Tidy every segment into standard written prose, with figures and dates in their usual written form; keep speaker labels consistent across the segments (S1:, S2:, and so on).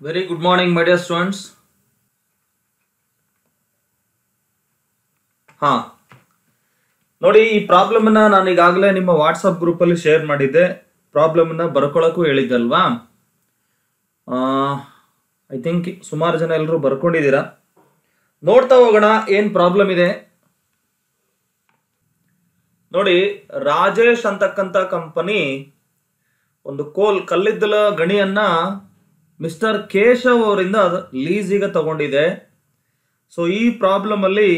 S1: Very good morning, my dear students. ಹಾ ನೋಡಿ, ಈ ಪ್ರಾಬ್ಲಮ್ ಅನ್ನ ನಾನು ಈಗಾಗಲೇ ನಿಮ್ಮ ವಾಟ್ಸಪ್ ಗ್ರೂಪ್ ಅಲ್ಲಿ ಶೇರ್ ಮಾಡಿದ್ದೆ. ಪ್ರಾಬ್ಲಮ್ ಅನ್ನ ಬರ್ಕೊಳ್ಳೋಕ್ಕೂ ಹೇಳಿದ್ದಲ್ವಾ? ಐ ಥಿಂಕ್ ಸುಮಾರು ಜನ ಎಲ್ಲರೂ ಬರ್ಕೊಂಡಿದ್ದೀರಾ. ನೋಡ್ತಾ ಹೋಗೋಣ ಏನ್ ಪ್ರಾಬ್ಲಮ್ ಇದೆ. ನೋಡಿ, ರಾಜೇಶ್ ಅಂತಕ್ಕಂಥ ಕಂಪನಿ ಒಂದು ಕಲ್ಲಿದ್ದಲ ಗಣಿಯನ್ನ ಮಿಸ್ಟರ್ ಕೇಶವ್ ಅವರಿಂದ ಲೀಸಿಗೆ ತಗೊಂಡಿದೆ. ಸೊ ಈ ಪ್ರಾಬ್ಲಮ್ ಅಲ್ಲಿ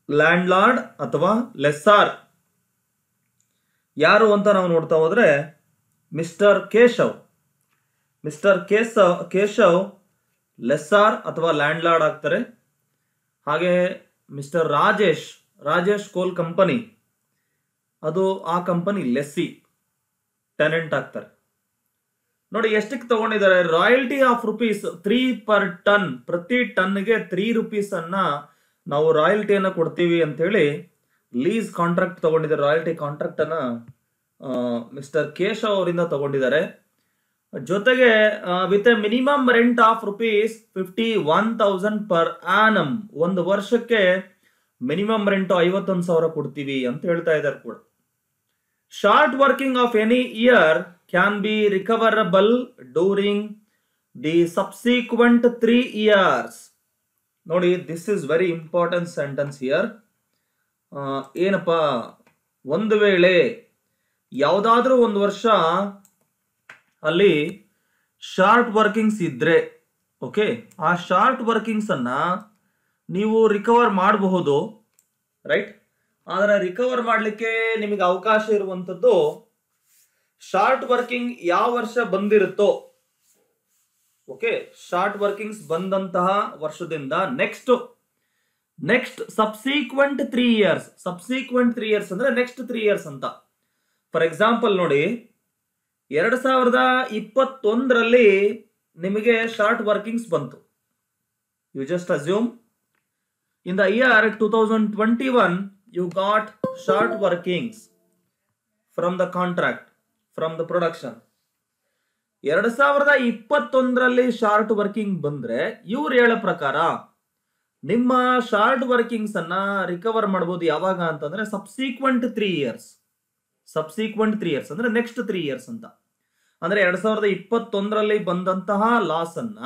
S1: ಲ್ಯಾಂಡ್ಲಾರ್ಡ್ ಅಥವಾ ಲೆಸ್ಸಾರ್ ಯಾರು ಅಂತ ನಾವು ನೋಡ್ತಾ ಹೋದ್ರೆ ಮಿಸ್ಟರ್ ಕೇಶವ್ ಲೆಸ್ಸಾರ್ ಅಥವಾ ಲ್ಯಾಂಡ್ಲಾರ್ಡ್ ಆಗ್ತಾರೆ. ಹಾಗೆ ಮಿಸ್ಟರ್ ರಾಜೇಶ್ ಕೋಲ್ ಕಂಪನಿ, ಅದು ಆ ಕಂಪನಿ ಲೆಸ್ಸಿ, ಟೆನೆಂಟ್ ಆಗ್ತಾರೆ. ನೋಡಿ ಎಷ್ಟಕ್ಕೆ ತಗೊಂಡಿದ್ದಾರೆ. ರಾಯಲ್ಟಿ ಆಫ್ ₹3 ಪರ್ ಟನ್, ಪ್ರತಿ ಟನ್ಗೆ ₹3 ಅನ್ನ ನಾವು ರಾಯಲ್ಟಿಯನ್ನ ಕೊಡ್ತೀವಿ ಅಂತ ಹೇಳಿ ಲೀಸ್ ಕಾಂಟ್ರಾಕ್ಟ್ ತಗೊಂಡಿದ್ದಾರೆ. ರಾಯಲ್ಟಿ ಕಾಂಟ್ರಾಕ್ಟ್ ಅನ್ನ ಮಿಸ್ಟರ್ ಕೇಶವ್ ಅವರಿಂದ ತಗೊಂಡಿದ್ದಾರೆ. ಜೊತೆಗೆ with A minimum rent of ₹51,000 per annum, ಒಂದು ವರ್ಷಕ್ಕೆ ಮಿನಿಮಮ್ ರೆಂಟ್ 51,000 ಕೊಡ್ತೀವಿ ಅಂತ ಹೇಳ್ತಾ ಇದ್ದಾರೆ ಕೂಡ. Short working of any year can be recoverable during the subsequent 3 years. ನೋಡಿ, this is very important sentence here. ಏನಪ್ಪಾ, ಒಂದು ವೇಳೆ ಯಾವುದಾದ್ರೂ ಒಂದು ವರ್ಷ ಅಲ್ಲಿ ಶಾರ್ಟ್ ವರ್ಕಿಂಗ್ಸ್ ಇದ್ರೆ, ಓಕೆ, ಆ ಶಾರ್ಟ್ ವರ್ಕಿಂಗ್ಸ್ ಅನ್ನ ನೀವು ರಿಕವರ್ ಮಾಡಬಹುದು, ರೈಟ್? ಆದ್ರೆ ರಿಕವರ್ ಮಾಡಲಿಕ್ಕೆ ನಿಮಗೆ ಅವಕಾಶ ಇರುವಂತದ್ದು ಶಾರ್ಟ್ ವರ್ಕಿಂಗ್ ಯಾವ ವರ್ಷ ಬಂದಿರುತ್ತೋ, ಓಕೆ, ಶಾರ್ಟ್ ವರ್ಕಿಂಗ್ಸ್ ಬಂದಂತಹ ವರ್ಷದಿಂದ ನೆಕ್ಸ್ಟ್ ಸಬ್ಸಿಕ್ವೆಂಟ್ 3 ಇಯರ್ಸ್ ಅಂದ್ರೆ ನೆಕ್ಸ್ಟ್ 3 ಇಯರ್ಸ್ ಅಂತ. ಫಾರ್ ಎಕ್ಸಾಂಪಲ್ ನೋಡಿ, 2021ರಲ್ಲಿ ನಿಮಗೆ ಶಾರ್ಟ್ ವರ್ಕಿಂಗ್ಸ್ ಬಂತು. You just assume in the year 2021 you got short workings from the contract, from the production. 2021ರಲ್ಲಿ ಶಾರ್ಟ್ ವರ್ಕಿಂಗ್ ಬಂದ್ರೆ ಇವ್ರು ಹೇಳೋ ಪ್ರಕಾರ ನಿಮ್ಮ ಶಾರ್ಟ್ ವರ್ಕಿಂಗ್ಸ್ ಅನ್ನ ರಿಕವರ್ ಮಾಡಬಹುದು. ಯಾವಾಗ ಅಂತಂದ್ರೆ ಸಬ್ಸಿಕ್ವೆಂಟ್ 3 ಇಯರ್ಸ್ ಅಂದ್ರೆ ನೆಕ್ಸ್ಟ್ 3 ಇಯರ್ಸ್ ಅಂತ. ಅಂದ್ರೆ 2021ರಲ್ಲಿ ಬಂದಂತಹ ಲಾಸ್ ಅನ್ನ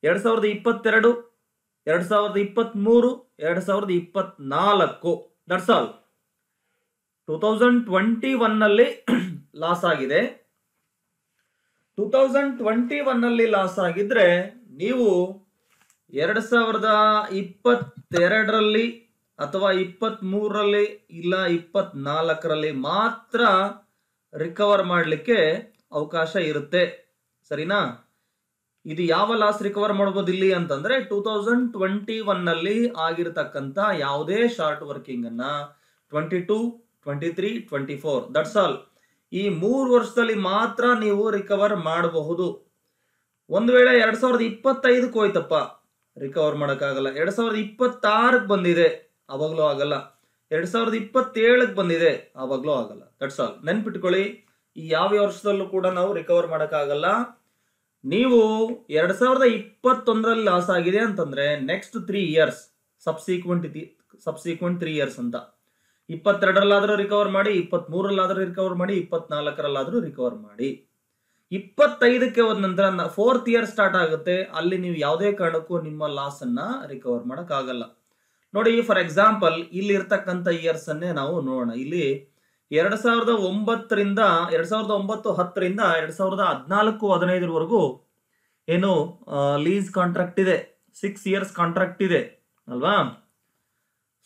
S1: 2022, 2023, 2024, ದಟ್ಸ್ ಆಲ್. 2021ನಲ್ಲಿ ಲಾಸ್ ಆಗಿದೆ. 2021ನಲ್ಲಿ ಲಾಸ್ ಆಗಿದ್ರೆ ನೀವು 2022ರಲ್ಲಿ ಅಥವಾ 23ರಲ್ಲಿ ಇಲ್ಲ 24ರಲ್ಲಿ ಮಾತ್ರ ರಿಕವರ್ ಮಾಡಲಿಕ್ಕೆ ಅವಕಾಶ ಇರುತ್ತೆ. ಸರಿನಾ? ಇದು ಯಾವ ಲಾಸ್ ರಿಕವರ್ ಮಾಡಬಹುದು ಇಲ್ಲಿ ಅಂತಂದ್ರೆ 2021ನಲ್ಲಿ ಆಗಿರತಕ್ಕಂತ ಯಾವುದೇ ಶಾರ್ಟ್ ವರ್ಕಿಂಗ್ ಅನ್ನ 22, 23, 24, ದಟ್ಸ್ ಆಲ್, ಈ 3 ವರ್ಷದಲ್ಲಿ ಮಾತ್ರ ನೀವು ರಿಕವರ್ ಮಾಡಬಹುದು. ಒಂದು ವೇಳೆ 2025ಕ್ಕೆ ಹೋಯ್ತಪ್ಪ, ರಿಕವರ್ ಮಾಡಕ್ಕಾಗಲ್ಲ. 2026ಕ್ಕೆ ಬಂದಿದೆ, ಅವಾಗ್ಲೂ ಆಗಲ್ಲ. 2027ಕ್ಕೆ ಬಂದಿದೆ, ಅವಾಗ್ಲೂ ಆಗಲ್ಲ. That's all. ನೆನ್ಪಿಟ್ಕೊಳ್ಳಿ, ಈ ಯಾವ ವರ್ಷದಲ್ಲೂ ಕೂಡ ನಾವು ರಿಕವರ್ ಮಾಡಕ್ಕಾಗಲ್ಲ. ನೀವು 2021ರಲ್ಲಿ ಲಾಸ್ ಆಗಿದೆ ಅಂತಂದ್ರೆ ನೆಕ್ಸ್ಟ್ 3 ಇಯರ್ಸ್ ಸಬ್ಸಿಕ್ವೆಂಟ್ 3 ಇಯರ್ಸ್ ಅಂತ. 22ರಲ್ಲಾದ್ರೂ ರಿಕವರ್ ಮಾಡಿ, 23ರಲ್ಲಾದ್ರೂ ರಿಕವರ್ ಮಾಡಿ, 24ರಲ್ಲಾದ್ರೂ ರಿಕವರ್ ಮಾಡಿ. 25ಕ್ಕೆ ಹೋದ ನಂತರ 4th ಇಯರ್ ಸ್ಟಾರ್ಟ್ ಆಗುತ್ತೆ. ಅಲ್ಲಿ ನೀವು ಯಾವುದೇ ಕಾರಣಕ್ಕೂ ನಿಮ್ಮ ಲಾಸ್ ಅನ್ನ ರಿಕವರ್ ಮಾಡಕ್ ಆಗಲ್ಲ. ನೋಡಿ, ಫಾರ್ ಎಕ್ಸಾಂಪಲ್ ಇಲ್ಲಿ ಇರ್ತಕ್ಕಂಥ ಇಯರ್ಸ್ ಅನ್ನೇ ನಾವು ನೋಡೋಣ. ಇಲ್ಲಿ 2009, 10ರಿಂದ 2014-15 ಏನು ಲೀಸ್ ಕಾಂಟ್ರಾಕ್ಟ್ ಇದೆ, 6 ಇಯರ್ಸ್ ಕಾಂಟ್ರಾಕ್ಟ್ ಇದೆ ಅಲ್ವಾ?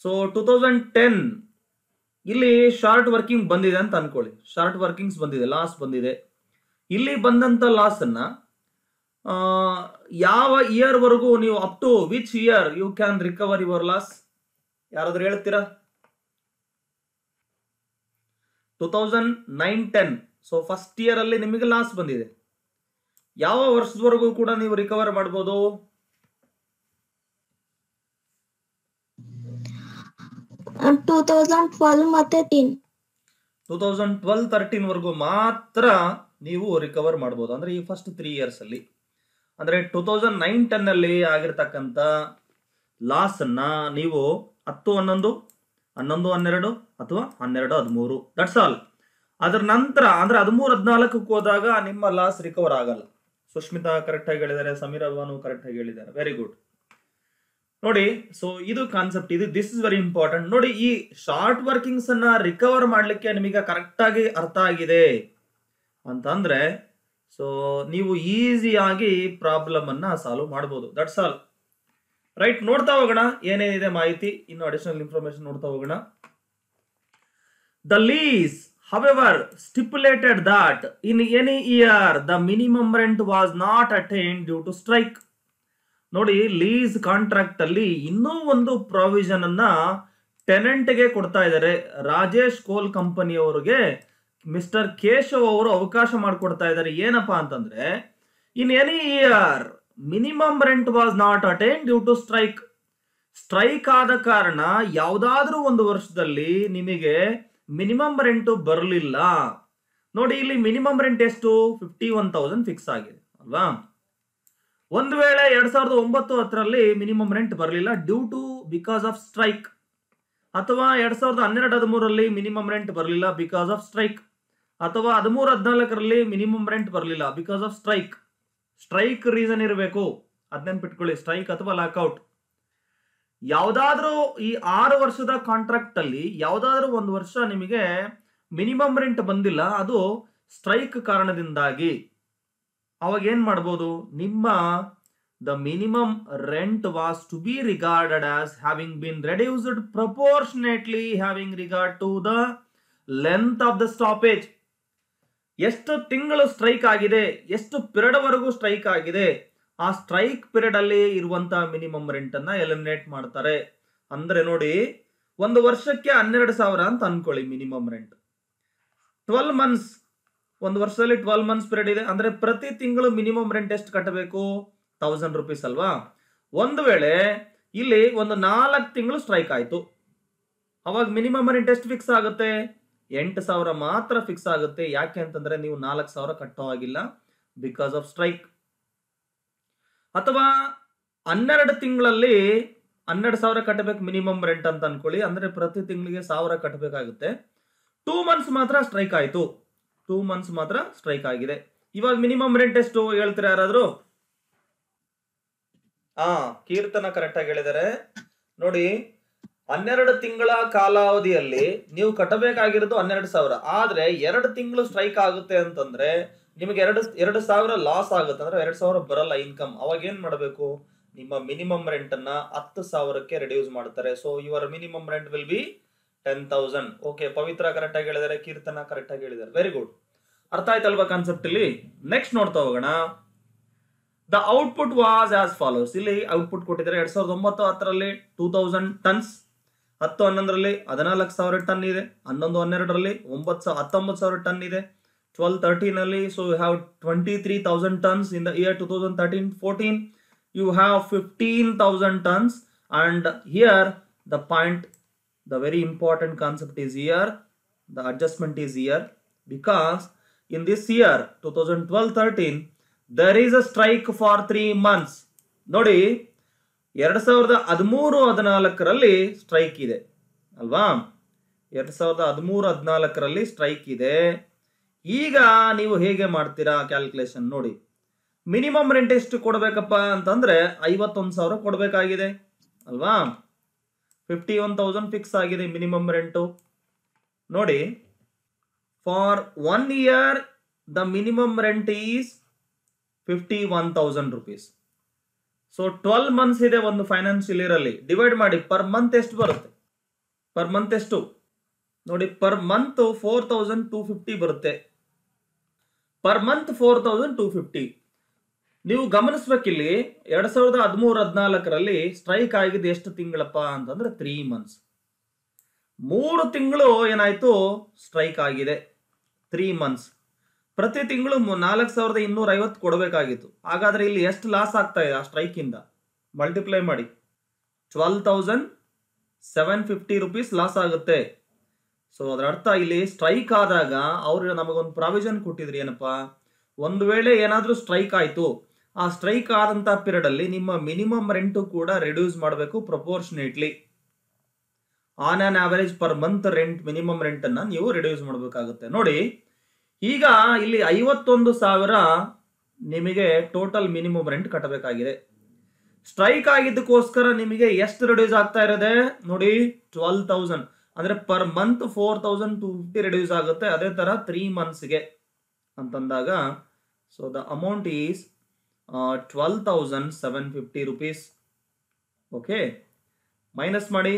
S1: ಸೊ 2010 ಇಲ್ಲಿ ಶಾರ್ಟ್ ವರ್ಕಿಂಗ್ ಬಂದಿದೆ ಅಂತ ಅನ್ಕೊಳ್ಳಿ. ಶಾರ್ಟ್ ವರ್ಕಿಂಗ್ಸ್ ಬಂದಿದೆ, ಲಾಸ್ ಬಂದಿದೆ. ಇಲ್ಲಿ ಬಂದಂತ ಲಾಸ್ ಅನ್ನ ಯಾವ ಇಯರ್ ವರೆಗೂ ನೀವು up to which year you can recover your loss? ಯಾರಾದ್ರೂ ಹೇಳ್ತೀರಾ? 2009-10, ಸೊ ಫಸ್ಟ್ ಇಯರ್ ಅಲ್ಲಿ ನಿಮಗೆ ಲಾಸ್ ಬಂದಿದೆ. ಯಾವ ವರ್ಷದವರೆಗೂ ಕೂಡ ನೀವು ರಿಕವರ್ ಮಾಡಬಹುದು?
S2: 2012 ಮತ್ತೆ 3.
S1: 2012-13 ವರೆಗೂ ಮಾತ್ರ ನೀವು ರಿಕವರ್ ಮಾಡ್ಬೋದು. ಅಂದ್ರೆ ಈ ಫಸ್ಟ್ 3 ಇಯರ್ಸ್ ಅಲ್ಲಿ. ಅಂದ್ರೆ 2009-10 ಅಲ್ಲಿ ಆಗಿರ್ತಕ್ಕಂಥ ಲಾಸ್ ಅನ್ನ ನೀವು 10-11, 11-12 ಅಥವಾ 12-13 ದಟ್ಸ್ ಆಲ್. ಅದ್ರ ನಂತರ ಅಂದ್ರೆ 13-14 ಹೋದಾಗ ನಿಮ್ಮ ಲಾಸ್ ರಿಕವರ್ ಆಗಲ್ಲ. ಸುಷ್ಮಿತಾ ಕರೆಕ್ಟ್ ಆಗಿ ಹೇಳಿದ್ದಾರೆ, ಸಮೀರ್ ಅವಾನು ಕರೆಕ್ಟ್ ಆಗಿ ಹೇಳಿದ್ದಾರೆ. Very good. ನೋಡಿ, ಸೊ ಇದು ಕಾನ್ಸೆಪ್ಟ್, ಇದು ದಿಸ್ ಇಸ್ ವೆರಿ ಇಂಪಾರ್ಟೆಂಟ್. ನೋಡಿ, ಈ ಶಾರ್ಟ್ ವರ್ಕಿಂಗ್ಸ್ ಅನ್ನ ರಿಕವರ್ ಮಾಡ್ಲಿಕ್ಕೆ ನಿಮಗೆ ಕರೆಕ್ಟ್ ಆಗಿ ಅರ್ಥ ಆಗಿದೆ ಅಂತಂದ್ರೆ ಸೊ ನೀವು ಈಸಿಯಾಗಿ ಪ್ರಾಬ್ಲಮ್ ಅನ್ನ ಸಾಲ್ವ್ ಮಾಡಬಹುದು. That's all. ರೈಟ್, ನೋಡ್ತಾ ಹೋಗೋಣ ಏನೇನಿದೆ ಮಾಹಿತಿ, ಇನ್ನು ಅಡಿಷನಲ್ ಇನ್ಫಾರ್ಮೇಶನ್ ನೋಡ್ತಾ ಹೋಗೋಣ. The lease, however, stipulated that in any year the minimum rent was not attained due to strike. ನೋಡಿ, ಲೀಸ್ ಕಾಂಟ್ರಾಕ್ಟ್ ಅಲ್ಲಿ ಇನ್ನೂ ಒಂದು ಪ್ರಾವಿಷನ್ ಅನ್ನ ಟೆನೆಂಟ್ ಗೆ ಕೊಡ್ತಾ ಇದ್ದಾರೆ. ರಾಜೇಶ್ ಕೋಲ್ ಕಂಪನಿಯವರಿಗೆ ಮಿಸ್ಟರ್ ಕೇಶವ್ ಅವರು ಅವಕಾಶ ಮಾಡಿಕೊಡ್ತಾ ಇದ್ದಾರೆ. ಏನಪ್ಪಾ ಅಂತಂದ್ರೆ, in any year minimum rent was not attain due to strike. Strike ಆದ ಕಾರಣ ಯಾವುದಾದ್ರೂ ಒಂದು ವರ್ಷದಲ್ಲಿ ನಿಮಗೆ ಮಿನಿಮಮ್ ರೆಂಟ್ ಬರಲಿಲ್ಲ. ನೋಡಿ, ಇಲ್ಲಿ ಮಿನಿಮಮ್ ರೆಂಟ್ ಎಷ್ಟು? 51,000 ಫಿಕ್ಸ್ ಆಗಿದೆ ಅಲ್ವಾ. ಒಂದು ವೇಳೆ 2009-10 ಮಿನಿಮಮ್ ರೆಂಟ್ ಬರಲಿಲ್ಲ due to because of strike, ಅಥವಾ 2012-13 ಮಿನಿಮಮ್ ರೆಂಟ್ ಬರಲಿಲ್ಲ ಬಿಕಾಸ್ ಆಫ್ ಸ್ಟ್ರೈಕ್, ಅಥವಾ 13-14 ಮಿನಿಮಮ್ ರೆಂಟ್ ಬರಲಿಲ್ಲ because of strike. Strike reason ಇರಬೇಕು, ಅದನ್ನ ನೆನ್ಪಿಟ್ಕೊಳ್ಳಿ. ಸ್ಟ್ರೈಕ್ ಅಥವಾ ಲಾಕ್ಔಟ್. ಯಾವ್ದಾದ್ರೂ ಈ 6 ವರ್ಷದ ಕಾಂಟ್ರಾಕ್ಟ್ ಅಲ್ಲಿ ಯಾವ್ದಾದ್ರೂ ಒಂದು ವರ್ಷ ನಿಮಗೆ ಮಿನಿಮಮ್ ರೆಂಟ್ ಬಂದಿಲ್ಲ, ಅದು ಸ್ಟ್ರೈಕ್ ಕಾರಣದಿಂದಾಗಿ. ಅವಾಗ ಏನ್ ಮಾಡ್ಬೋದು? ನಿಮ್ಮ the minimum rent was to be regarded as having been reduced proportionately having regard to the length of the stoppage. ಎಷ್ಟು ತಿಂಗಳು ಸ್ಟ್ರೈಕ್ ಆಗಿದೆ, ಎಷ್ಟು ಪಿರಿಯಡ್ ವರೆಗೂ ಸ್ಟ್ರೈಕ್ ಆಗಿದೆ, ಆ ಸ್ಟ್ರೈಕ್ ಪೀರಿಯಡ್ ಅಲ್ಲಿ ಇರುವಂತಹ ಮಿನಿಮಮ್ ರೆಂಟ್ ಅನ್ನ ಎಲಿಮಿನೇಟ್ ಮಾಡ್ತಾರೆ. ಅಂದ್ರೆ ನೋಡಿ, ಒಂದು ವರ್ಷಕ್ಕೆ 12,000 ಅಂತ ಅನ್ಕೊಳ್ಳಿ ಮಿನಿಮಮ್ ರೆಂಟ್. 12 ಮಂತ್ಸ್, ಒಂದು ವರ್ಷದಲ್ಲಿ 12 ಮಂತ್ಸ್ ಪೀರಿಯಡ್ ಇದೆ. ಅಂದ್ರೆ ಪ್ರತಿ ತಿಂಗಳು ಮಿನಿಮಮ್ ರೆಂಟ್ ಎಷ್ಟು ಕಟ್ಟಬೇಕು? 1000 ರೂಪೀಸ್ ಅಲ್ವಾ. ಒಂದು ವೇಳೆ ಇಲ್ಲಿ ಒಂದು 4 ತಿಂಗಳು ಸ್ಟ್ರೈಕ್ ಆಯ್ತು, ಅವಾಗ ಮಿನಿಮಮ್ ರೆಂಟ್ ಎಷ್ಟು ಫಿಕ್ಸ್ ಆಗುತ್ತೆ? 8,000 ಮಾತ್ರ ಫಿಕ್ಸ್ ಆಗುತ್ತೆ. ಯಾಕೆ ಅಂತಂದ್ರೆ ನೀವು 4,000 ಕಟ್ಟೋ ಆಗಿಲ್ಲ ಬಿಕಾಸ್ ಆಫ್ ಸ್ಟ್ರೈಕ್. ಅಥವಾ 12 ತಿಂಗಳಲ್ಲಿ 12,000 ಕಟ್ಟಬೇಕು ಮಿನಿಮಮ್ ರೆಂಟ್ ಅಂತ ಅನ್ಕೊಳ್ಳಿ. ಅಂದ್ರೆ ಪ್ರತಿ ತಿಂಗಳಿಗೆ 1,000 ಕಟ್ಟಬೇಕಾಗುತ್ತೆ. 2 ಮಂತ್ಸ್ ಮಾತ್ರ ಸ್ಟ್ರೈಕ್ ಆಯ್ತು, 2 ಮಂತ್ಸ್ ಮಾತ್ರ ಸ್ಟ್ರೈಕ್ ಆಗಿದೆ. ಇವಾಗ ಮಿನಿಮಮ್ ರೆಂಟ್ ಎಷ್ಟು ಹೇಳ್ತೀರಾ ಯಾರಾದ್ರೂ? ಕೀರ್ತನ ಕರೆಕ್ಟ್ ಆಗಿ ಹೇಳಿದ್ದಾರೆ. ನೋಡಿ, 12 ತಿಂಗಳ ಕಾಲಾವಧಿಯಲ್ಲಿ ನೀವು ಕಟ್ಟಬೇಕಾಗಿರೋದು 12,000. ಆದ್ರೆ 2 ತಿಂಗಳು ಸ್ಟ್ರೈಕ್ ಆಗುತ್ತೆ ಅಂತಂದ್ರೆ ನಿಮಗೆ 2,000 ಲಾಸ್ ಆಗುತ್ತೆ. ಅಂದ್ರೆ 2,000 ಬರಲ್ಲ ಇನ್ಕಮ್. ಅವಾಗ ಏನ್ ಮಾಡಬೇಕು? ನಿಮ್ಮ ಮಿನಿಮಮ್ ರೆಂಟ್ ಅನ್ನ 10,000ಕ್ಕೆ ರಿಡ್ಯೂಸ್ ಮಾಡ್ತಾರೆ. So your minimum rent will be 10,000. Okay, Pavithra correct ಆಗಿ ಹೇಳಿದ್ದಾರೆ, ಕೀರ್ತನ ಕರೆಕ್ಟ್ ಆಗಿ ಹೇಳಿದ್ದಾರೆ. Very good. ಅರ್ಥ ಆಯ್ತಲ್ವಾ ಕಾನ್ಸೆಪ್ಟ್ ಇಲ್ಲಿ? ನೆಕ್ಸ್ಟ್ ನೋಡ್ತಾ ಹೋಗೋಣ. The output was as follows. ಇಲ್ಲಿ ಔಟ್ಪುಟ್ ಕೊಟ್ಟಿದ್ದಾರೆ. 2009-10 2,000 ಟನ್ಸ್, 10-11 14,000 ಟನ್ ಇದೆ, 11-12 19,000 ಟನ್ ಇದೆ, 12-13 so you have 23,000 tons. In the year 2013-14 you have 15,000 tons. And here the point, the very important concept is here, the adjustment is here, because in this year 2012-13 there is a strike for 3 months. ನೋಡಿ, 2013-14 strike ಇದೆ ಅಲ್ವಾ. 2013-14 strike ಇದೆ. ಈಗ ನೀವು ಹೇಗೆ ಮಾಡ್ತೀರಾ calculation ನೋಡಿ. Minimum rent ಎಷ್ಟು ಕೊಡ್ಬೇಕಪ್ಪ ಅಂತಂದ್ರೆ 51,000 ಕೊಡ್ಬೇಕಾಗಿದೆ ಅಲ್ವಾ. 51,000 ಫಿಕ್ಸ್ ಆಗಿದೆ ಮಿನಿಮಮ್ ರೆಂಟು. ನೋಡಿ, for 1 here the minimum rent is 51,000 rupees. So 12 months ಇದೆ ಒಂದು ಫೈನಾನ್ಷಿಯಲ್ ಇಯರ್ ಅಲ್ಲಿ. ಡಿವೈಡ್ ಮಾಡಿ, ಪರ್ ಮಂತ್ ಎಷ್ಟು ಬರುತ್ತೆ? ಪರ್ ಮಂತ್ ಎಷ್ಟು ನೋಡಿ, ಪರ್ ಮಂತ್ 4,250 ಬರುತ್ತೆ. Per month 4,250. ನೀವು ಗಮನಿಸ್ಬೇಕಿಲ್ಲಿ 2013-14 ಸ್ಟ್ರೈಕ್ ಆಗಿದ್ದು ಎಷ್ಟು ತಿಂಗಳಪ್ಪ ಅಂತಂದ್ರೆ 3 ಮಂತ್ಸ್. 3 ತಿಂಗಳು ಏನಾಯ್ತು? ಸ್ಟ್ರೈಕ್ ಆಗಿದೆ. 3 ಮಂತ್ಸ್. ಪ್ರತಿ ತಿಂಗಳು 4,250 ಕೊಡಬೇಕಾಗಿತ್ತು. ಹಾಗಾದ್ರೆ ಇಲ್ಲಿ ಎಷ್ಟು ಲಾಸ್ ಆಗ್ತಾ ಇದೆ ಆ ಸ್ಟ್ರೈಕ್ ಇಂದ? ಮಲ್ಟಿಪ್ಲೈ ಮಾಡಿ, 12,750 ರೂಪೀಸ್ ಲಾಸ್ ಆಗುತ್ತೆ. ಸೊ ಅದರ ಅರ್ಥ ಇಲ್ಲಿ ಸ್ಟ್ರೈಕ್ ಆದಾಗ ಅವ್ರು ನಮಗೊಂದು ಪ್ರಾವಿಷನ್ ಕೊಟ್ಟಿದ್ರಿ ಏನಪ್ಪಾ, ಒಂದು ವೇಳೆ ಏನಾದ್ರೂ ಸ್ಟ್ರೈಕ್ ಆಯ್ತು, ಆ ಸ್ಟ್ರೈಕ್ ಆದಂತ ಪೀರಿಯಡ್ ಅಲ್ಲಿ ನಿಮ್ಮ ಮಿನಿಮಮ್ ರೆಂಟ್ ಕೂಡ ರಿಡ್ಯೂಸ್ ಮಾಡಬೇಕು proportionately. On on average per month rent, minimum rent ಅನ್ನ ನೀವು ರಿಡ್ಯೂಸ್ ಮಾಡಬೇಕಾಗುತ್ತೆ. ನೋಡಿ ಈಗ ಇಲ್ಲಿ 51,000 ನಿಮಗೆ ಟೋಟಲ್ ಮಿನಿಮಮ್ ರೆಂಟ್ ಕಟ್ಟಬೇಕಾಗಿದೆ. ಸ್ಟ್ರೈಕ್ ಆಗಿದ್ದಕ್ಕೋಸ್ಕರ ನಿಮಗೆ ಎಷ್ಟು ರಿಡ್ಯೂಸ್ ಆಗ್ತಾ ಇರೋದೆ ನೋಡಿ, 12,000 ಅಂದ್ರೆ ಪರ್ ಮಂತ್ 4,250 ರಿಡ್ಯೂಸ್ ಆಗುತ್ತೆ. ಅದೇ ತರ 3 ಮಂತ್ಸ್ಗೆ ಅಂತಂದಾಗ so the amount is 12,750 rupees. Okay, minus ಮಾಡಿ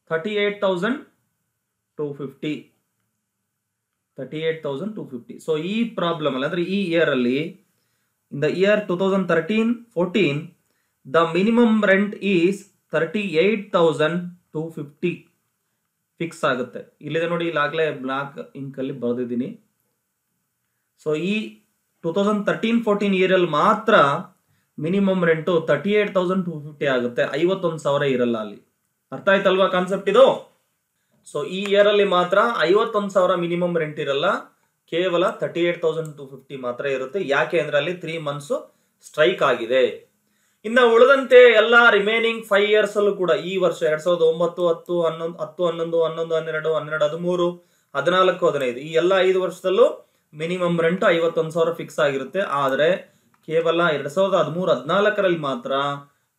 S1: 38,250. 38,250. ಸೊ ಈ ಪ್ರಾಬ್ಲಮ್ ಅಲ್ಲಿ ಅಂದ್ರೆ ಈ ಇಯರ್ ಅಲ್ಲಿ, ಇನ್ the year 2013-14 the minimum rent is 38,250 fix ಆಗುತ್ತೆ. ಇಲ್ಲಿದೆ ನೋಡಿ, ಇಲ್ಲಾಗಲೇ ಬ್ಲಾಕ್ ಇಂಕ್ ಅಲ್ಲಿ ಬರೆದಿದ್ದೀನಿ. ಸೊ ಈ 2013-14 ಇಯರ್ ಅಲ್ಲಿ ಮಾತ್ರ ಮಿನಿಮಮ್ ರೆಂಟು 38,250 ಆಗುತ್ತೆ, 51,000 ಇರಲ್ಲ ಅಲ್ಲಿ. ಅರ್ಥ ಆಯ್ತಲ್ವಾ ಕಾನ್ಸೆಪ್ಟ್ ಇದು? ಸೊ ಈ ಇಯರ್ ಅಲ್ಲಿ ಮಾತ್ರ 51,000 ಮಿನಿಮಮ್ ರೆಂಟ್ ಇರಲ್ಲ, ಕೇವಲ 38,250 ಮಾತ್ರ ಇರುತ್ತೆ. ಯಾಕೆ ಅಂದ್ರೆ ಅಲ್ಲಿ 3 ಮಂತ್ಸ್ ಸ್ಟ್ರೈಕ್ ಆಗಿದೆ. ಇನ್ನು ಉಳಿದಂತೆ ಎಲ್ಲ ರಿಮೈನಿಂಗ್ 5 ಇಯರ್ಸ್ ಅಲ್ಲೂ ಕೂಡ ಈ ವರ್ಷ 2009, 10, 11, 10, 11, 11, 12, 13, 14, 15 ಈ ಎಲ್ಲ 5 ವರ್ಷದಲ್ಲೂ ಮಿನಿಮಮ್ ರೆಂಟ್ 51,000 ಫಿಕ್ಸ್ ಆಗಿರುತ್ತೆ. ಆದ್ರೆ ಕೇವಲ 2013-14 ಮಾತ್ರ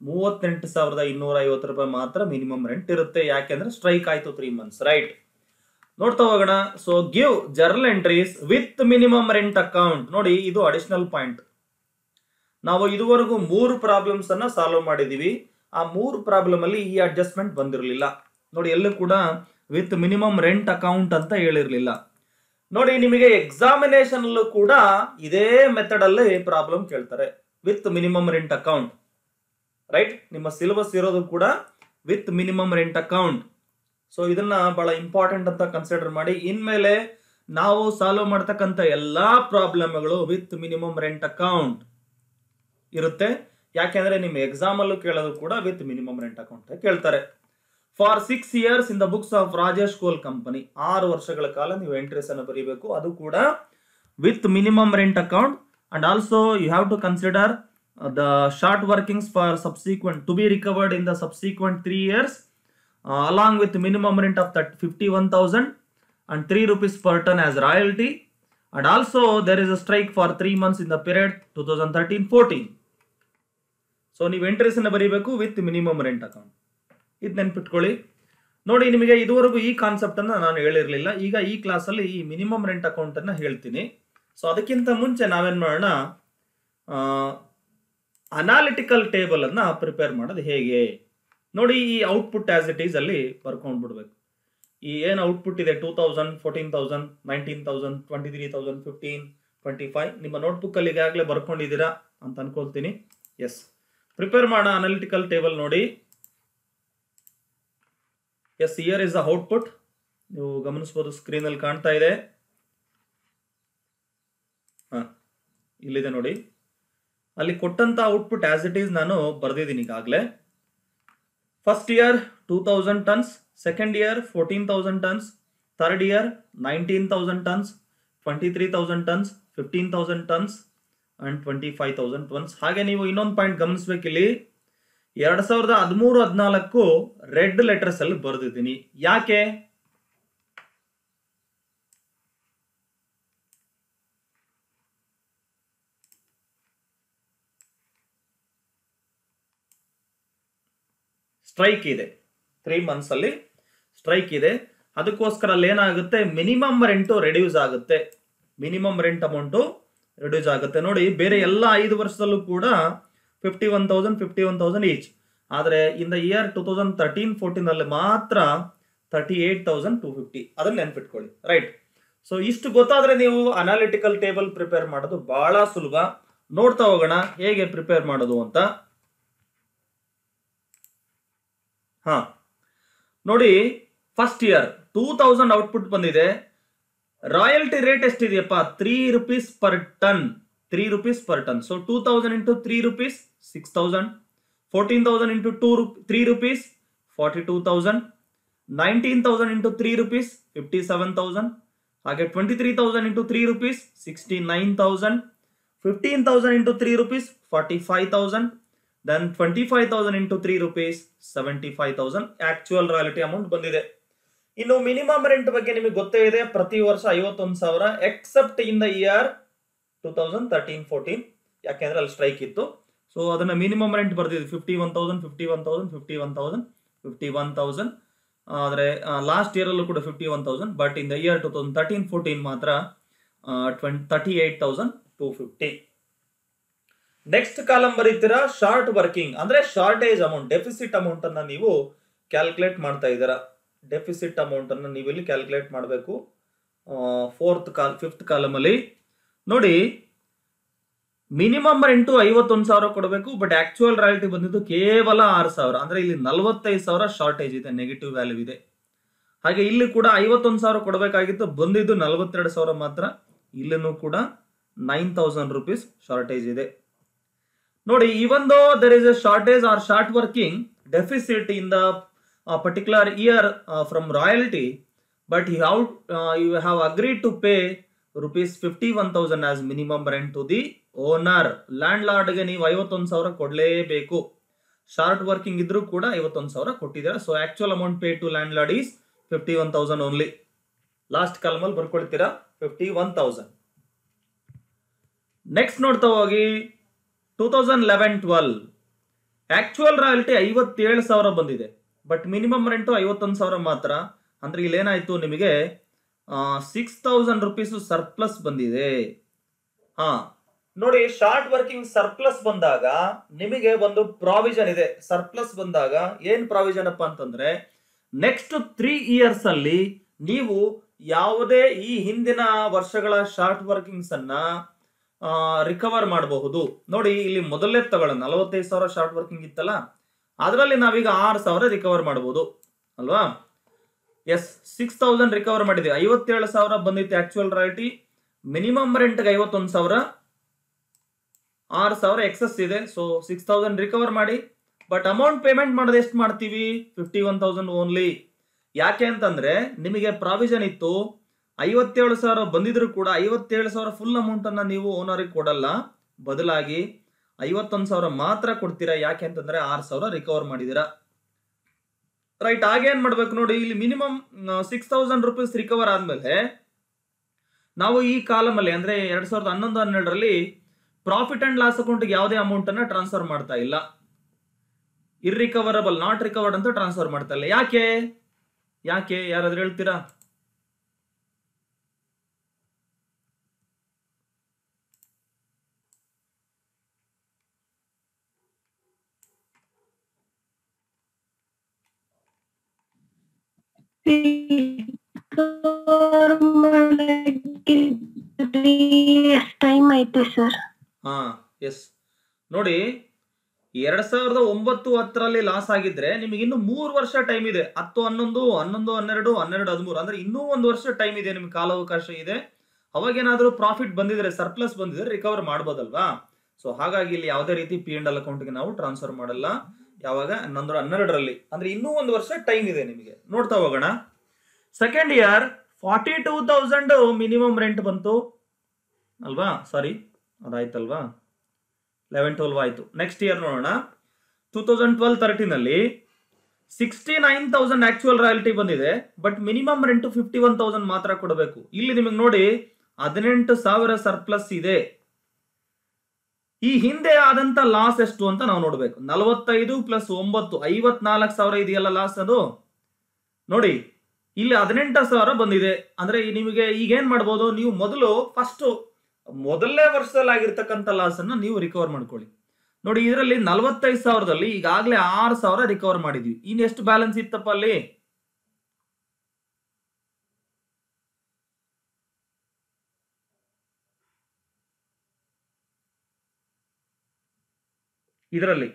S1: 38,250 ರೂಪಾಯಿ ಮಾತ್ರ ಮಿನಿಮಮ್ ರೆಂಟ್ ಇರುತ್ತೆ. ಯಾಕೆಂದ್ರೆ ಸ್ಟ್ರೈಕ್ ಆಯ್ತು 3 ಮಂತ್ಸ್, ರೈಟ್? ನೋಡ್ತಾ ಹೋಗೋಣ. So give journal entries with minimum rent account. ನೋಡಿ ಇದು ಅಡಿಷನಲ್ ಪಾಯಿಂಟ್. ನಾವು ಇದುವರೆಗೂ 3 ಪ್ರಾಬ್ಲಮ್ಸ್ ಅನ್ನ ಸಾಲ್ವ್ ಮಾಡಿದೀವಿ. ಆ 3 ಪ್ರಾಬ್ಲಮ್ ಅಲ್ಲಿ ಈ ಅಡ್ಜಸ್ಟ್ಮೆಂಟ್ ಬಂದಿರಲಿಲ್ಲ. ನೋಡಿ ಎಲ್ಲೂ ಕೂಡ ವಿತ್ ಮಿನಿಮಮ್ ರೆಂಟ್ ಅಕೌಂಟ್ ಅಂತ ಹೇಳಿರ್ಲಿಲ್ಲ. ನೋಡಿ ನಿಮಗೆ ಎಕ್ಸಾಮಿನೇಷನ್ ಅಲ್ಲೂ ಕೂಡ ಇದೇ ಮೆಥಡ್ ಅಲ್ಲಿ ಪ್ರಾಬ್ಲಮ್ ಕೇಳ್ತಾರೆ, with minimum rent account, right? ನಿಮ್ಮ ಸಿಲೆಬಸ್ ಇರೋದು ಕೂಡ with minimum rent account. So ಇದನ್ನ ಬಹಳ ಇಂಪಾರ್ಟೆಂಟ್ ಅಂತ ಕನ್ಸಿಡರ್ ಮಾಡಿ. ಇನ್ಮೇಲೆ ನಾವು ಸಾಲ್ವ್ ಮಾಡ್ತಕ್ಕಂಥ ಎಲ್ಲಾ ಪ್ರಾಬ್ಲಮ್ಗಳು ವಿತ್ ಮಿನಿಮಮ್ ರೆಂಟ್ ಅಕೌಂಟ್ ಇರುತ್ತೆ. ಯಾಕೆಂದ್ರೆ ನಿಮ್ಮ ಎಕ್ಸಾಮ್ ಅಲ್ಲೂ ಕೇಳೋದು ಕೂಡ ವಿತ್ ಮಿನಿಮಮ್ ರೆಂಟ್ ಅಕೌಂಟ್ ಕೇಳ್ತಾರೆ. For 6 years in the books of Rajesh ಕೋಲ್ ಕಂಪನಿ, 6 ವರ್ಷಗಳ ಕಾಲ ನೀವು ಎಂಟ್ರೀಸ್ ಅನ್ನು ಬರೀಬೇಕು, ಅದು ಕೂಡ with minimum rent account. And also you have to consider the short workings for subsequent to be recovered in the subsequent 3 years along with minimum rent of 51,000 and 3 rupees per ton as royalty. And also there is a strike for 3 months in the period 2013-14. So ನೀವು entries ಅನ್ನು ಬರೀಬೇಕು with minimum rent account. ಇದು ನೆನ್ಪಿಟ್ಕೊಳ್ಳಿ. ನೋಡಿ ನಿಮಗೆ ಇದುವರೆಗೂ ಈ concept ಅನ್ನ ನಾನು ಹೇಳಿರ್ಲಿಲ್ಲ. ಈಗ ಈ ಕ್ಲಾಸ್ ಅಲ್ಲಿ ಈ ಮಿನಿಮಮ್ ರೆಂಟ್ ಅಕೌಂಟ್ ಅನ್ನ ಹೇಳ್ತೀನಿ. ಸೊ ಅದಕ್ಕಿಂತ ಮುಂಚೆ ನಾವೇನ್ ಮಾಡೋಣ, ಅನಾಲಿಟಿಕಲ್ ಟೇಬಲ್ ಅನ್ನ ಪ್ರಿಪೇರ್ ಮಾಡೋದು ಹೇಗೆ ನೋಡಿ. ಈ ಔಟ್ಪುಟ್ ಆಸ್ ಇಟ್ ಈಸ್ ಅಲ್ಲಿ ಬರ್ಕೊಂಡ್ ಬಿಡ್ಬೇಕು. ಈ ಏನ್ ಔಟ್ಪುಟ್ ಇದೆ 2,000, 14,000, 19,000, 23,000, 15, 25 ನಿಮ್ಮ ನೋಟ್ಬುಕ್ ಅಲ್ಲಿ ಈಗಾಗಲೇ ಬರ್ಕೊಂಡಿದ್ದೀರಾ ಅಂತ ಅನ್ಕೊಳ್ತೀನಿ. ಎಸ್, ಪ್ರಿಪೇರ್ ಮಾಡೋಣ ಅನಾಲಿಟಿಕಲ್ ಟೇಬಲ್. ನೋಡಿ yes, here is the output. ನೀವು ಗಮನಿಸಬಹುದು, ಸ್ಕ್ರೀನ್ ಅಲ್ಲಿ ಕಾಣ್ತಾ ಇದೆ. ಇಲ್ಲಿದೆ ನೋಡಿ, ಅಲ್ಲಿ ಕೊಟ್ಟಂತ ಔಟ್ಪುಟ್ ಆಸ್ ಇಟ್ ಈಸ್ ನಾನು ಬರ್ದಿದ್ದೀನಿ ಈಗಾಗಲೇ. First year 2,000 tons, second year 14,000 tons, third year 19,000 tons, 23,000 tons, 15,000 tons and 25,000 tons. ಹಾಗೆ ನೀವು ಇನ್ನೊಂದು ಪಾಯಿಂಟ್ ಗಮನಿಸಬೇಕಿಲ್ಲಿ, 2013-14 ರೆಡ್ ಲೆಟರ್ಸ್ ಅಲ್ಲಿ ಬರ್ದಿದ್ದೀನಿ. ಯಾಕೆ? ಸ್ಟ್ರೈಕ್ ಇದೆ, 3 months ಅಲ್ಲಿ ಸ್ಟ್ರೈಕ್ ಇದೆ. ಅದಕ್ಕೋಸ್ಕರ ಅಲ್ಲಿ ಏನಾಗುತ್ತೆ, ಮಿನಿಮಮ್ ರೆಂಟ್ ರೆಡ್ಯೂಸ್ ಆಗುತ್ತೆ, ಮಿನಿಮಮ್ ರೆಂಟ್ ಅಮೌಂಟ್ ರೆಡ್ಯೂಸ್ ಆಗುತ್ತೆ. ನೋಡಿ ಬೇರೆ ಎಲ್ಲ 5 ವರ್ಷದಲ್ಲೂ ಕೂಡ 51,000 ಈಚ್. ಆದ್ರೆ ಇನ್ ದ ಇಯರ್ 2013-14 ಅಲ್ಲಿ ಮಾತ್ರ 38,250. ಅದನ್ನ ನೆನ್ಪಿಟ್ಕೊಳ್ಳಿ, ರೈಟ್? ಸೊ ಇಷ್ಟು ಗೊತ್ತಾದ್ರೆ ನೀವು ಅನಾಲಿಟಿಕಲ್ ಟೇಬಲ್ ಪ್ರಿಪೇರ್ ಮಾಡೋದು ಬಹಳ ಸುಲಭ. ನೋಡ್ತಾ ಹೋಗೋಣ ಹೇಗೆ ಪ್ರಿಪೇರ್ ಮಾಡೋದು ಅಂತ. ನೋಡಿ ಫಸ್ಟ್ ಇಯರ್ 2,000 ಔಟ್ಪುಟ್ ಬಂದಿದೆ. ರಾಯಲ್ಟಿ ರೇಟ್ ಎಷ್ಟಿದೆಯಪ್ಪ? 3 rupees per ton. 3 rupees per ton. So 2,000 into 3 rupees 6,000. 14,000 into 3 rupees 42,000. 19,000 into 3 rupees 57,000. ಹಾಗೆ 23,000 into 3 rupees 69,000. 15,000 into 3 rupees 45,000. Then 25,000 into 3 rupees 75,000 actual royalty amount ಬಂದಿದೆ. ಇನ್ನು ಮಿನಿಮಮ್ ರೆಂಟ್ ಬಗ್ಗೆ ನಿಮಗೆ ಗೊತ್ತೇ ಇದೆ, ಪ್ರತಿ ವರ್ಷ 51,000 ಎಕ್ಸೆಪ್ಟ್ ಇನ್ ದ ಇಯರ್ 2013-14, ಯಾಕೆಂದ್ರೆ ಅಲ್ಲಿ ಸ್ಟ್ರೈಕ್ ಇತ್ತು. ಸೊ ಅದನ್ನ ಮಿನಿಮಮ್ ರೆಂಟ್ ಬರ್ದಿದೆ 51,000, 51,000, 51,000, 51,000. ಆದ್ರೆ ಲಾಸ್ಟ್ ಇಯರ್ ಅಲ್ಲೂ ಕೂಡ 51,000, ಬಟ್ ಇನ್ ದ ಇಯರ್ 2013-14 ಮಾತ್ರ 38,250. ನೆಕ್ಸ್ಟ್ ಕಾಲಮ್ ಬರೀತೀರಾ ಶಾರ್ಟ್ ವರ್ಕಿಂಗ್, ಅಂದ್ರೆ ಶಾರ್ಟೇಜ್ ಅಮೌಂಟ್, ಡೆಫಿಸಿಟ್ ಅಮೌಂಟ್ ಅನ್ನ ನೀವು ಕ್ಯಾಲ್ಕುಲೇಟ್ ಮಾಡ್ತಾ ಇದ್ದೀರಾ. ಡೆಫಿಸಿಟ್ ಅಮೌಂಟ್ ಅನ್ನು ನೀವು ಇಲ್ಲಿ ಕ್ಯಾಲ್ಕುಲೇಟ್ ಮಾಡಬೇಕು. ಫಿಫ್ತ್ ಕಾಲಮ್ ಅಲ್ಲಿ ನೋಡಿ, ಮಿನಿಮಮ್ ರೆಂಟು 51,000 ಕೊಡಬೇಕು, ಬಟ್ ಆಕ್ಚುಯಲ್ ರಾಯಲ್ಟಿ ಬಂದಿದ್ದು ಕೇವಲ 6,000. ಅಂದ್ರೆ ಇಲ್ಲಿ 45,000 ಶಾರ್ಟೇಜ್ ಇದೆ, ನೆಗೆಟಿವ್ ವ್ಯಾಲ್ಯೂ ಇದೆ. ಹಾಗೆ ಇಲ್ಲಿ ಕೂಡ 51,000 ಕೊಡಬೇಕಾಗಿತ್ತು, ಬಂದಿದ್ದು 42,000 ಮಾತ್ರ. ಇಲ್ಲಿನೂ ಕೂಡ 9,000 rupees ಶಾರ್ಟೇಜ್ ಇದೆ. ನೋಡಿ, even though there is a shortage or short working deficit in the particular year from royalty, but you have agreed to pay rupees 51,000 as minimum rent to the owner. ಲ್ಯಾಂಡ್ ಲಾರ್ಡ್ಗೆ ನೀವು 51,000 ಕೊಡಲೇಬೇಕು. Short working ಇದ್ರೂ ಕೂಡ 51,000 ಕೊಟ್ಟಿದ್ದೀರಾ. So actual amount pay to landlord is 51,000 only. Last column ಅಲ್ಲಿ ಬರ್ಕೊಳ್ತೀರಾ 51,000. Next ನೋಡ್ತಾ ಹೋಗಿ 2011-12 ಆಕ್ಚುಯಲ್ ರಾಯಲ್ಟಿ 57,000 ಬಂದಿದೆ, ಬಟ್ ಮಿನಿಮಮ್ ರೆಂಟು 51,000 ಮಾತ್ರ. ಅಂದ್ರೆ ಇಲ್ಲಿ ಏನಾಯ್ತು, ನಿಮಗೆ 6,000 rupees ಸರ್ಪ್ಲಸ್ ಬಂದಿದೆ. ನೋಡಿ, ಶಾರ್ಟ್ ವರ್ಕಿಂಗ್ ಸರ್ಪ್ಲಸ್ ಬಂದಾಗ ನಿಮಗೆ ಒಂದು ಪ್ರಾವಿಷನ್ ಇದೆ. ಸರ್ಪ್ಲಸ್ ಬಂದಾಗ ಏನ್ ಪ್ರಾವಿಷನ್ ಅಪ್ಪ ಅಂತಂದ್ರೆ, ನೆಕ್ಸ್ಟ್ 3 years ಅಲ್ಲಿ ನೀವು ಯಾವುದೇ ಈ ಹಿಂದಿನ ವರ್ಷಗಳ ಶಾರ್ಟ್ ವರ್ಕಿಂಗ್ಸ್ ಅನ್ನ ರಿಕವರ್ ಮಾಡಬಹುದು. ನೋಡಿ, ಇಲ್ಲಿ ಮೊದಲೇ ತಗೊಳ್ಳ 45,000 ಶಾರ್ಟ್ ವರ್ಕಿಂಗ್ ಇತ್ತಲ್ಲ, ಅದರಲ್ಲಿ ನಾವೀಗ 6,000 ರಿಕವರ್ ಮಾಡಬಹುದು ಅಲ್ವಾ. ಎಸ್, 6,000 ರಿಕವರ್ ಮಾಡಿದೆ. 57,000 ಬಂದಿತ್ತು ಆಕ್ಚುಯಲ್ ರಾಯಲ್ಟಿ. ಮಿನಿಮಮ್ ರೆಂಟ್ಗೆ 51,000, 6,000 ಎಕ್ಸಸ್ ಇದೆ. ಸೊ 6,000 ರಿಕವರ್ ಮಾಡಿ, ಬಟ್ ಅಮೌಂಟ್ ಪೇಮೆಂಟ್ ಮಾಡೋದು ಎಷ್ಟು ಮಾಡ್ತೀವಿ, 51,000 ಓನ್ಲಿ. ಯಾಕೆ ಅಂತಂದ್ರೆ ನಿಮಗೆ ಪ್ರಾವಿಷನ್ ಇತ್ತು, 57,000 ಬಂದಿದ್ರು ಕೂಡ 57,000 ಫುಲ್ ಅಮೌಂಟ್ ಅನ್ನ ನೀವು ಓನರಿಗೆ ಕೊಡಲ್ಲ, ಬದಲಾಗಿ 51,000 ಮಾತ್ರ ಕೊಡ್ತೀರಾ. ಯಾಕೆ ಅಂತಂದ್ರೆ 6,000 ರಿಕವರ್ ಮಾಡಿದೀರಾ, ರೈಟ್. ಹಾಗೇನ್ ಮಾಡ್ಬೇಕು ನೋಡಿ, ಇಲ್ಲಿ ಮಿನಿಮಮ್ 6,000 rupees ರಿಕವರ್ ಆದ್ಮೇಲೆ ನಾವು ಈ ಕಾಲಮ್ ಅಲ್ಲಿ ಅಂದ್ರೆ 2011-12ರಲ್ಲಿ ಪ್ರಾಫಿಟ್ ಅಂಡ್ ಲಾಸ್ ಅಕೌಂಟ್ಗೆ ಯಾವುದೇ ಅಮೌಂಟ್ ಅನ್ನ ಟ್ರಾನ್ಸ್ಫರ್ ಮಾಡ್ತಾ ಇಲ್ಲ. ಇರ್ರಿಕವರಬಲ್, ನಾಟ್ ರಿಕವರ್ಡ್ ಅಂತ ಟ್ರಾನ್ಸ್ಫರ್ ಮಾಡ್ತಾ ಇಲ್ಲ. ಯಾಕೆ ಯಾರಾದ್ರೂ ಹೇಳ್ತೀರಾ?
S2: ಟೈಮ್ ಆಯ್ತು ಸರ್.
S1: ಎಸ್, ನೋಡಿ, 2009-10ರಲ್ಲಿ ಲಾಸ್ ಆಗಿದ್ರೆ ನಿಮಗೆ ಇನ್ನು 3 ವರ್ಷ ಟೈಮ್ ಇದೆ. 10, 11, 11, 12, 12, 13 ಅಂದ್ರೆ ಇನ್ನೂ 1 ವರ್ಷ ಟೈಮ್ ಇದೆ, ನಿಮ್ಗೆ ಕಾಲಾವಕಾಶ ಇದೆ. ಅವಾಗೇನಾದ್ರೂ ಪ್ರಾಫಿಟ್ ಬಂದಿದ್ರೆ, ಸರ್ಪ್ಲಸ್ ಬಂದಿದ್ರೆ ರಿಕವರ್ ಮಾಡ್ಬೋದಲ್ವಾ. ಸೊ ಹಾಗಾಗಿ ಇಲ್ಲಿ ಯಾವುದೇ ರೀತಿ P&L ಅಕೌಂಟ್ಗೆ ನಾವು ಟ್ರಾನ್ಸ್ಫರ್ ಮಾಡಲ್ಲ. ಯಾವಾಗ 11-12ರಲ್ಲಿ, ಅಂದ್ರೆ ಇನ್ನೂ 1 ವರ್ಷ ಟೈಮ್ ಇದೆ ನಿಮಗೆ. ನೋಡ್ತಾ ಹೋಗೋಣ. ಸೆಕೆಂಡ್ ಇಯರ್ 42,000 ಮಿನಿಮಮ್ ರೆಂಟ್ ಬಂತು ಅಲ್ವಾ, ಸಾರಿ ಅದಾಯ್ತಲ್ವಾ, 11-12 ಆಯ್ತು. ನೆಕ್ಸ್ಟ್ ಇಯರ್ ನೋಡೋಣ, 2012-13ನಲ್ಲಿ 69,000 ಆಕ್ಚುಯಲ್ ರಾಯಲ್ಟಿ ಬಂದಿದೆ, ಬಟ್ ಮಿನಿಮಮ್ ರೆಂಟ್ 51,000 ಮಾತ್ರ ಕೊಡಬೇಕು. ಇಲ್ಲಿ ನಿಮಗೆ ನೋಡಿ 18,000 ಸರ್ಪ್ಲಸ್ ಇದೆ. ಈ ಹಿಂದೆ ಆದಂತ ಲಾಸ್ ಎಷ್ಟು ಅಂತ ನಾವು ನೋಡ್ಬೇಕು. 45 + 9 54,000 ಇದೆಯಲ್ಲ ಲಾಸ್. ಅದು ನೋಡಿ, ಇಲ್ಲಿ 18,000 ಬಂದಿದೆ. ಅಂದ್ರೆ ನಿಮಗೆ ಈಗ ಏನ್ ಮಾಡ್ಬೋದು, ನೀವು ಮೊದಲನೇ ವರ್ಷದಲ್ಲಿ ಆಗಿರ್ತಕ್ಕಂಥ ಲಾಸ್ ಅನ್ನ ನೀವು ರಿಕವರ್ ಮಾಡ್ಕೊಳ್ಳಿ. ನೋಡಿ, ಇದರಲ್ಲಿ 45,000ದಲ್ಲಿ ಈಗಾಗಲೇ 6,000 ರಿಕವರ್ ಮಾಡಿದ್ವಿ. ಇನ್ ಎಷ್ಟು ಬ್ಯಾಲೆನ್ಸ್ ಇತ್ತಪ್ಪ ಅಲ್ಲಿ? ಇದರಲ್ಲಿ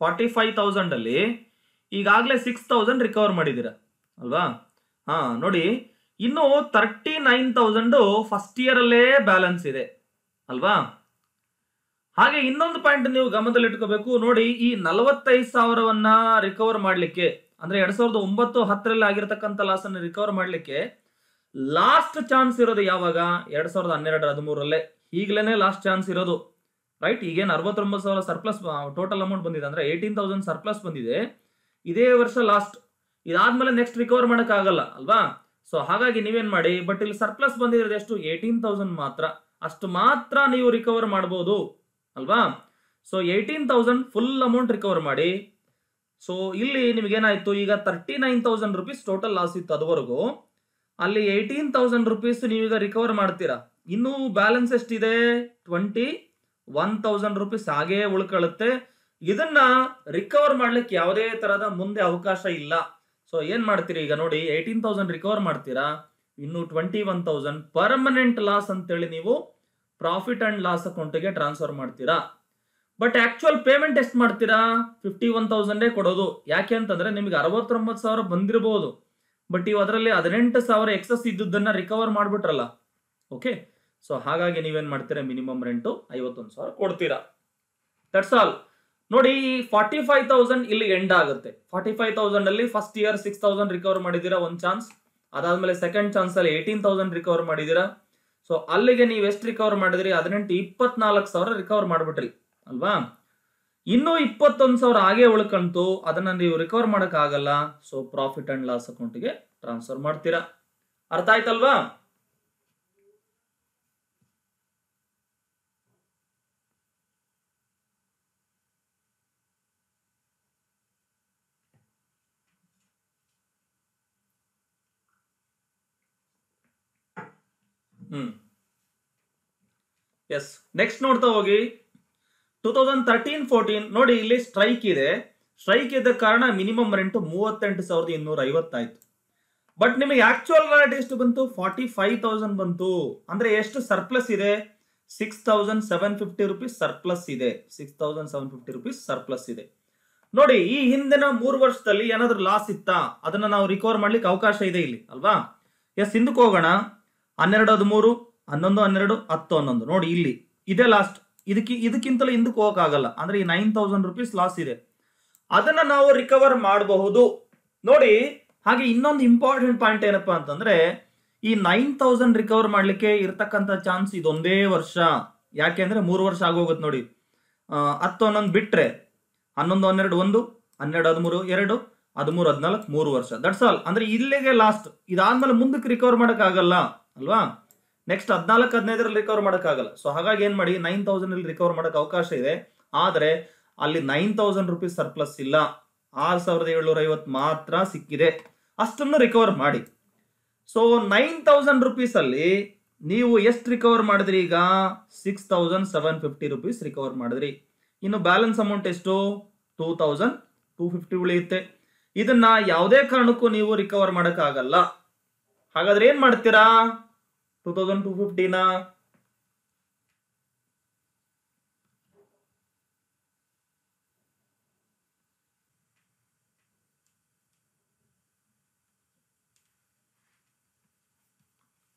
S1: 45,000 ಅಲ್ಲಿ ಈಗಾಗಲೇ 6,000 ರಿಕವರ್ ಮಾಡಿದ್ದೀರಾ ಅಲ್ವಾ. ನೋಡಿ, ಇನ್ನು 39,000 ಫಸ್ಟ್ ಇಯರ್ ಅಲ್ಲೇ ಬ್ಯಾಲೆನ್ಸ್ ಇದೆ ಅಲ್ವಾ. ಹಾಗೆ ಇನ್ನೊಂದು ಪಾಯಿಂಟ್ ನೀವು ಗಮನದಲ್ಲಿ ಇಟ್ಕೋಬೇಕು. ನೋಡಿ, ಈ 45,000ವನ್ನ ರಿಕವರ್ ಮಾಡ್ಲಿಕ್ಕೆ ಅಂದ್ರೆ 2009-10 ಆಗಿರತಕ್ಕಂತ ಲಾಸ್ ಅನ್ನು ರಿಕವರ್ ಮಾಡ್ಲಿಕ್ಕೆ ಲಾಸ್ಟ್ ಚಾನ್ಸ್ ಇರೋದು ಯಾವಾಗ? 2012-13 ಈಗಲೇ ಲಾಸ್ಟ್ ಚಾನ್ಸ್ ಇರೋದು, ರೈಟ್? ಈಗೇನು 69,000 ಸರ್ಪ್ಲಸ್ ಟೋಟಲ್ ಅಮೌಂಟ್ ಬಂದಿದೆ, ಅಂದ್ರೆ 18,000 ಸರ್ಪ್ಲಸ್ ಬಂದಿದೆ, ಇದೇ ವರ್ಷ ಲಾಸ್ಟ್. ಇದಾದ್ಮೇಲೆ ನೆಕ್ಸ್ಟ್ ರಿಕವರ್ ಮಾಡಕ್ ಆಗಲ್ಲ ಅಲ್ವಾ? ಸೊ ಹಾಗಾಗಿ ನೀವೇನ್ ಮಾಡಿ, ಬಟ್ ಇಲ್ಲಿ ಸರ್ಪ್ಲಸ್ ಬಂದಿರೋದು ಎಷ್ಟು? 18,000 ಮಾತ್ರ, ಅಷ್ಟು ಮಾತ್ರ ನೀವು ರಿಕವರ್ ಮಾಡಬಹುದು ಅಲ್ವಾ? ಸೊ 18,000 ಫುಲ್ ಅಮೌಂಟ್ ರಿಕವರ್ ಮಾಡಿ. ಸೊ ಇಲ್ಲಿ ನಿಮ್ಗೇನಾಯ್ತು, ಈಗ 39,000 ರುಪೀಸ್ ಟೋಟಲ್ ಲಾಸ್ ಇತ್ತು ಅದುವರೆಗೂ, ಅಲ್ಲಿ 18,000 ರುಪೀಸ್ ನೀವೀಗ ರಿಕವರ್ ಮಾಡ್ತೀರಾ. ಇನ್ನು ಬ್ಯಾಲೆನ್ಸ್ ಎಷ್ಟಿದೆ? 21,000 ರುಪೀಸ್ ಹಾಗೇ ಉಳ್ಕೊಳ್ಳುತ್ತೆ. ಇದನ್ನ ರಿಕವರ್ ಮಾಡ್ಲಿಕ್ಕೆ ಯಾವುದೇ ತರಹದ ಮುಂದೆ ಅವಕಾಶ ಇಲ್ಲ. ಸೊ ಏನ್ ಮಾಡ್ತೀರಿ ಈಗ ನೋಡಿ, 18,000 ರಿಕವರ್ ಮಾಡ್ತೀರಾ, ಇನ್ನು 21,000 ಪರ್ಮನೆಂಟ್ ಲಾಸ್ ಅಂತೇಳಿ ನೀವು ಪ್ರಾಫಿಟ್ ಅಂಡ್ ಲಾಸ್ ಅಕೌಂಟ್ಗೆ ಟ್ರಾನ್ಸ್ಫರ್ ಮಾಡ್ತೀರಾ. ಬಟ್ ಆಕ್ಚುಯಲ್ ಪೇಮೆಂಟ್ ಎಷ್ಟು ಮಾಡ್ತೀರಾ? 51,000 ಕೊಡೋದು. ಯಾಕೆ ಅಂತಂದ್ರೆ ನಿಮ್ಗೆ 69,000 ಬಂದಿರಬಹುದು, ಬಟ್ ನೀವು ಅದರಲ್ಲಿ 18,000 ಎಕ್ಸಸ್ ಇದ್ದದನ್ನ ರಿಕವರ್ ಮಾಡ್ಬಿಟ್ರಲ್ಲ. ಓಕೆ, ಸೊ ಹಾಗಾಗಿ ನೀವೇನ್ ಮಾಡ್ತೀರಾ, ಮಿನಿಮಮ್ ರೆಂಟು 51,000 ಕೊಡ್ತೀರಾ. That's all. ನೋಡಿ, 45,000 ಇಲ್ಲಿ ಎಂಡ್ ಆಗುತ್ತೆ. 45,000 ಅಲ್ಲಿ ಫಸ್ಟ್ ಇಯರ್ 6,000 ರಿಕವರ್ ಮಾಡಿದೀರಾ, ಒಂದು ಚಾನ್ಸ್. ಅದಾದ್ಮೇಲೆ ಸೆಕೆಂಡ್ ಚಾನ್ಸ್ ಅಲ್ಲಿ 18,000 ರಿಕವರ್ ಮಾಡಿದೀರಾ. ಸೊ ಅಲ್ಲಿಗೆ ನೀವು ಎಷ್ಟು ರಿಕವರ್ ಮಾಡಿದ್ರಿ? 18, 24,000 ರಿಕವರ್ ಮಾಡ್ಬಿಟ್ರಿ ಅಲ್ವಾ? ಇನ್ನು 21,000 ಹಾಗೆ ಉಳ್ಕಂತು, ಅದನ್ನ ನೀವು ರಿಕವರ್ ಮಾಡಕ್ ಆಗಲ್ಲ. ಸೊ ಪ್ರಾಫಿಟ್ ಅಂಡ್ ಲಾಸ್ ಅಕೌಂಟ್ಗೆ ಟ್ರಾನ್ಸ್ಫರ್ ಮಾಡ್ತೀರಾ. ಅರ್ಥ ಆಯ್ತಲ್ವಾ? ಎಸ್, ನೆಕ್ಸ್ಟ್ ನೋಡ್ತಾ ಹೋಗಿ 2013-14 ನೋಡಿ, ಇಲ್ಲಿ ಸ್ಟ್ರೈಕ್ ಇದೆ. ಸ್ಟ್ರೈಕ್ ಇದ್ದ ಕಾರಣ ಮಿನಿಮಮ್ ರೆಂಟ್ 38,250 ಆಯ್ತು. ಬಟ್ ನಿಮಗೆ ಆಕ್ಚುಯಲ್ ರೇಟ್ ಎಷ್ಟು ಬಂತು? 45,000 ಬಂತು. ಅಂದ್ರೆ ಎಷ್ಟು ಸರ್ಪ್ಲಸ್ ಇದೆ? 6,750 ರುಪೀಸ್ ಸರ್ಪ್ಲಸ್ ಇದೆ. 6,750 ರುಪೀಸ್ ಸರ್ಪ್ಲಸ್ ಇದೆ. ನೋಡಿ, ಈ ಹಿಂದಿನ 3 ವರ್ಷದಲ್ಲಿ ಏನಾದ್ರೂ ಲಾಸ್ ಇತ್ತಾ? ಅದನ್ನ ನಾವು ರಿಕವರ್ ಮಾಡ್ಲಿಕ್ಕೆ ಅವಕಾಶ ಇದೆ ಇಲ್ಲಿ ಅಲ್ವಾ? ಎಸ್, ಹಿಂದಕ್ಕೆ ಹೋಗೋಣ. 12-13, 11-12, 10-11 ನೋಡಿ, ಇಲ್ಲಿ ಇದೇ ಲಾಸ್ಟ್. ಇದಕ್ಕಿಂತಲೂ ಹಿಂದಕ್ಕೆ ಹೋಗಕ್ಕಾಗಲ್ಲ. ಅಂದ್ರೆ ಈ 9,000 ರುಪೀಸ್ ಲಾಸ್ ಇದೆ, ಅದನ್ನ ನಾವು ರಿಕವರ್ ಮಾಡಬಹುದು ನೋಡಿ. ಹಾಗೆ ಇನ್ನೊಂದು ಇಂಪಾರ್ಟೆಂಟ್ ಪಾಯಿಂಟ್ ಏನಪ್ಪಾ ಅಂತಂದ್ರೆ, ಈ 9,000 ರಿಕವರ್ ಮಾಡ್ಲಿಕ್ಕೆ ಇರ್ತಕ್ಕಂಥ ಚಾನ್ಸ್ ಇದೊಂದೇ ವರ್ಷ. ಯಾಕೆ ಅಂದ್ರೆ 3 ವರ್ಷ ಆಗೋಗುತ್ತೆ ನೋಡಿ. 10-11 ಬಿಟ್ರೆ 11-12 1, 12-13 2, 13-14 3 ವರ್ಷ. That's all. ಅಂದ್ರೆ ಇಲ್ಲಿಗೆ ಲಾಸ್ಟ್. ಇದಾದ್ಮೇಲೆ ಮುಂದಕ್ಕೆ ರಿಕವರ್ ಮಾಡಕ್ ಆಗಲ್ಲ ಅಲ್ವಾ? ನೆಕ್ಸ್ಟ್ 14-15 ರಿಕವರ್ ಮಾಡಕ್ ಆಗಲ್ಲ. ಸೊ ಹಾಗಾಗಿ ಏನ್ ಮಾಡಿ, 9,000 ಇಲ್ಲಿ ರಿಕವರ್ ಮಾಡಕ್ ಅವಕಾಶ ಇದೆ. ಆದ್ರೆ ಅಲ್ಲಿ 9,000 ರುಪೀಸ್ ಸರ್ಪ್ಲಸ್ ಇಲ್ಲ, 6,750 ಮಾತ್ರ ಸಿಕ್ಕಿದೆ. ಅಷ್ಟನ್ನು ರಿಕವರ್ ಮಾಡಿ. ಸೊ 9,000 ರುಪೀಸ್ ಅಲ್ಲಿ ನೀವು ಎಷ್ಟು ರಿಕವರ್ ಮಾಡಿದ್ರಿ? ಈಗ 6,750 ರುಪೀಸ್ ರಿಕವರ್ ಮಾಡಿದ್ರಿ. ಇನ್ನು ಬ್ಯಾಲೆನ್ಸ್ ಅಮೌಂಟ್ ಎಷ್ಟು? 2,250 ಉಳಿಯುತ್ತೆ. ಇದನ್ನ ಯಾವುದೇ ಕಾರಣಕ್ಕೂ ನೀವು ರಿಕವರ್ ಮಾಡಕ್ ಆಗಲ್ಲ. ಹಾಗಾದ್ರೆ ಏನ್ ಮಾಡ್ತೀರಾ? 2,250ನ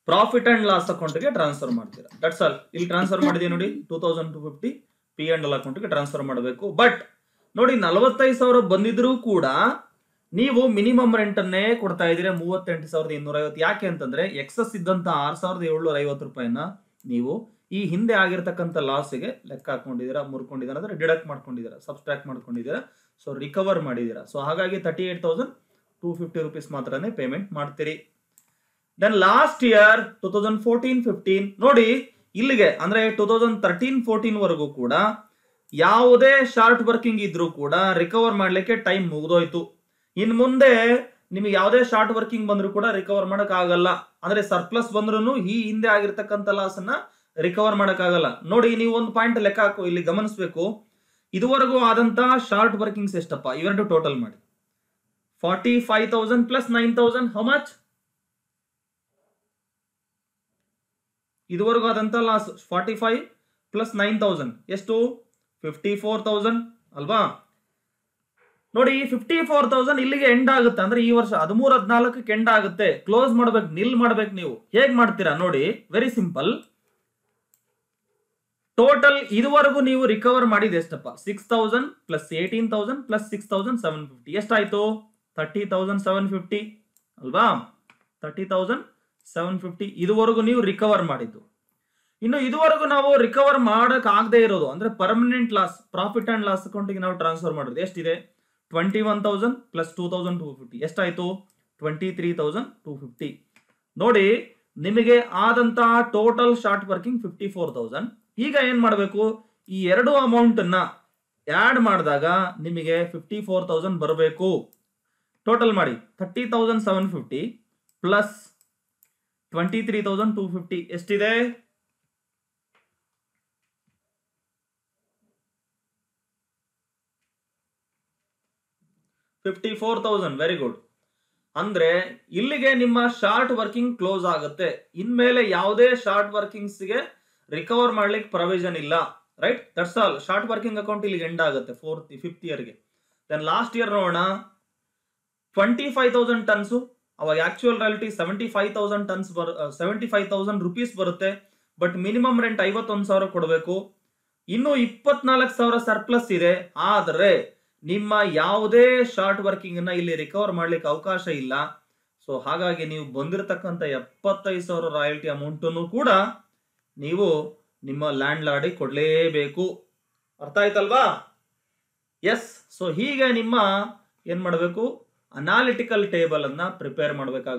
S1: ಪ್ರಾಫಿಟ್ ಅಂಡ್ ಲಾಸ್ ಅಕೌಂಟ್ಗೆ ಟ್ರಾನ್ಸ್ಫರ್ ಮಾಡ್ತೀರಾ. That's all. ಇಲ್ಲಿ ಟ್ರಾನ್ಸ್ಫರ್ ಮಾಡಿದೀವಿ ನೋಡಿ, 2,250 P&L ಅಕೌಂಟ್ಗೆ ಟ್ರಾನ್ಸ್ಫರ್ ಮಾಡಬೇಕು. ಬಟ್ ನೋಡಿ, 45,000 ಬಂದಿದ್ರು ಕೂಡ ನೀವು ಮಿನಿಮಮ್ ರೆಂಟ್ ಅನ್ನೇ ಕೊಡ್ತಾ ಇದ್ದೀರಾ 38,250. ಯಾಕೆ ಅಂತಂದ್ರೆ ಎಕ್ಸಸ್ ಇದ್ದಂತ 6,750 ರೂಪಾಯಿನ ನೀವು ಈ ಹಿಂದೆ ಆಗಿರ್ತಕ್ಕಂಥ ಲಾಸ್ಗೆ ಲೆಕ್ಕ ಹಾಕೊಂಡಿದ್ದೀರಾ, ಮುರ್ಕೊಂಡಿದ್ದೀರಾ, ಅಂದ್ರೆ ಡಿಡಕ್ಟ್ ಮಾಡ್ಕೊಂಡಿದ್ದೀರಾ, ಸಬ್ಸ್ಟ್ರಾಕ್ಟ್ ಮಾಡ್ಕೊಂಡಿದ್ದೀರಾ. ಸೊ ರಿಕವರ್ ಮಾಡಿದ್ದೀರಾ. ಸೊ ಹಾಗಾಗಿ 38,250 ರುಪೀಸ್ ಮಾತ್ರನೇ ಪೇಮೆಂಟ್ ಮಾಡ್ತೀರಿ. ದೆನ್ ಲಾಸ್ಟ್ ಇಯರ್ 2014-15 ನೋಡಿ, ಇಲ್ಲಿಗೆ ಅಂದ್ರೆ 2013-14 ವರೆಗೂ ಕೂಡ ಯಾವುದೇ ಶಾರ್ಟ್ ವರ್ಕಿಂಗ್ ಇದ್ರೂ ಕೂಡ ರಿಕವರ್ ಮಾಡ್ಲಿಕ್ಕೆ ಟೈಮ್ ಮುಗಿದೋಯ್ತು. ಇನ್ ಮುಂದೆ ನಿಮಗೆ ಯಾವುದೇ ಶಾರ್ಟ್ ವರ್ಕಿಂಗ್ ಬಂದ್ರು ಕೂಡ ರಿಕವರ್ ಮಾಡಕ್ ಆಗಲ್ಲ. ಅಂದ್ರೆ ಸರ್ಪ್ಲಸ್ ಬಂದ್ರು ಈ ಹಿಂದೆ ಆಗಿರ್ತಕ್ಕಂಥ ಲಾಸ್ ಅನ್ನ ರಿಕವರ್ ಮಾಡಕ್ ಆಗಲ್ಲ. ನೋಡಿ, ನೀವು ಒಂದು ಪಾಯಿಂಟ್ ಲೆಕ್ಕ ಹಾಕು, ಇಲ್ಲಿ ಗಮನಿಸಬೇಕು. ಇದುವರೆಗೂ ಆದಂತ ಶಾರ್ಟ್ ವರ್ಕಿಂಗ್ಸ್ ಎಷ್ಟಪ್ಪ? ಇವೆರಡು ಟೋಟಲ್ ಮಾಡಿ. 45,000 ಪ್ಲಸ್ 9,000 ಹೌ ಮಚ್? ಇದುವರೆಗೂ ಆದಂತ ಲಾಸ್ 45 ಪ್ಲಸ್ 9,000 ಎಷ್ಟು? 54,000 ಅಲ್ವಾ? ನೋಡಿ, 54,000 ಇಲ್ಲಿಗೆ ಎಂಡ್ ಆಗುತ್ತೆ. ಅಂದ್ರೆ ಈ ವರ್ಷ 13-14 ಎಂಡ್ ಆಗುತ್ತೆ. ಕ್ಲೋಸ್ ಮಾಡ್ಬೇಕು, ನಿಲ್ ಮಾಡ್ಬೇಕು. ನೀವು ಹೇಗ್ ಮಾಡ್ತೀರಾ ನೋಡಿ, ವೆರಿ ಸಿಂಪಲ್. ಟೋಟಲ್ ಇದುವರೆಗೂ ನೀವು ರಿಕವರ್ ಮಾಡಿದ ಎಷ್ಟಪ್ಪ? 6,000 ಪ್ಲಸ್ 18,000 ಪ್ಲಸ್ 6,750 ಎಷ್ಟಾಯ್ತು? 30,750 ಅಲ್ವಾ? 30,750 ಇದುವರೆಗೂ ನೀವು ರಿಕವರ್ ಮಾಡಿದ್ದು. ಇನ್ನು ಇದುವರೆಗೂ ನಾವು ರಿಕವರ್ ಮಾಡಕ್ ಆಗದೆ ಇರೋದು ಅಂದ್ರೆ permanent loss, profit and loss ಅಕೌಂಟಿಗೆ ನಾವು ಟ್ರಾನ್ಸ್ಫರ್ ಮಾಡಿರೋದು ಎಷ್ಟಿದೆ? 21,000 ಪ್ಲಸ್ 2,250 ಎಷ್ಟಾಯ್ತು? 23,250. ನೋಡಿ, ನಿಮಗೆ ಆದಂತಹ ಟೋಟಲ್ ಶಾರ್ಟ್ ವರ್ಕಿಂಗ್ 54,000. ಈಗ ಏನ್ ಮಾಡಬೇಕು? ಈ ಎರಡು ಅಮೌಂಟ್ ಅನ್ನ ಆಡ್ ಮಾಡಿದಾಗ ನಿಮಗೆ 54,000 ಬರಬೇಕು. ಟೋಟಲ್ ಮಾಡಿ 30,750 ಪ್ಲಸ್ 23,250 ಎಷ್ಟಿದೆ? 54,000. Very good. ಅಂದ್ರೆ ಇಲ್ಲಿಗೆ ನಿಮ್ಮ ಶಾರ್ಟ್ ವರ್ಕಿಂಗ್ ಕ್ಲೋಸ್ ಆಗುತ್ತೆ. ಇನ್ಮೇಲೆ ಯಾವುದೇ ಶಾರ್ಟ್ ವರ್ಕಿಂಗ್ಸ್ ಗೆ ರಿಕವರ್ ಮಾಡ್ಲಿಕ್ಕೆ ಪ್ರೊವಿಷನ್ ಇಲ್ಲ. Right, that's all. Short working account ಇಲ್ಲಿಗೆ ಎಂಡ್ ಆಗುತ್ತೆ 5th ಇಯರ್ಗೆ. ದೆನ್ ಲಾಸ್ಟ್ ಇಯರ್ ನೋಡೋಣ. 25,000 ಟನ್ಸ್, ಅವಾಗ ಆಕ್ಚುಯಲ್ ರಾಯಲ್ಟಿ 75,000 ಟನ್ಸ್ 75,000 ರುಪೀಸ್ ಬರುತ್ತೆ. ಬಟ್ ಮಿನಿಮಮ್ ರೆಂಟ್ 51,000 ಕೊಡಬೇಕು. ಇನ್ನು 24,000 ಸರ್ಪ್ಲಸ್ ಇದೆ. ಆದ್ರೆ ನಿಮ್ಮ ಯಾವುದೇ ಶಾರ್ಟ್ ವರ್ಕಿಂಗ್ ಅನ್ನ ಇಲ್ಲಿ ರಿಕವರ್ ಮಾಡ್ಲಿಕ್ಕೆ ಅವಕಾಶ ಇಲ್ಲ. ಸೊ ಹಾಗಾಗಿ ನೀವು ಬಂದಿರತಕ್ಕಂತ 75,000 ರಾಯಲ್ಟಿ ಅಮೌಂಟ್ ಅನ್ನು ಕೂಡ ನೀವು ನಿಮ್ಮ ಲ್ಯಾಂಡ್ ಲಾರ್ಡಿಗೆ ಕೊಡ್ಲೇಬೇಕು. ಅರ್ಥ ಆಯ್ತಲ್ವಾ? ಎಸ್. ಸೊ ಹೀಗೆ ನಿಮ್ಮ ಏನ್ ಮಾಡಬೇಕು? ಅನಾಲಿಟಿಕಲ್ ಟೇಬಲ್ ಅನ್ನ ಪ್ರಿಪೇರ್ ಮಾಡಬೇಕಾಗುತ್ತೆ.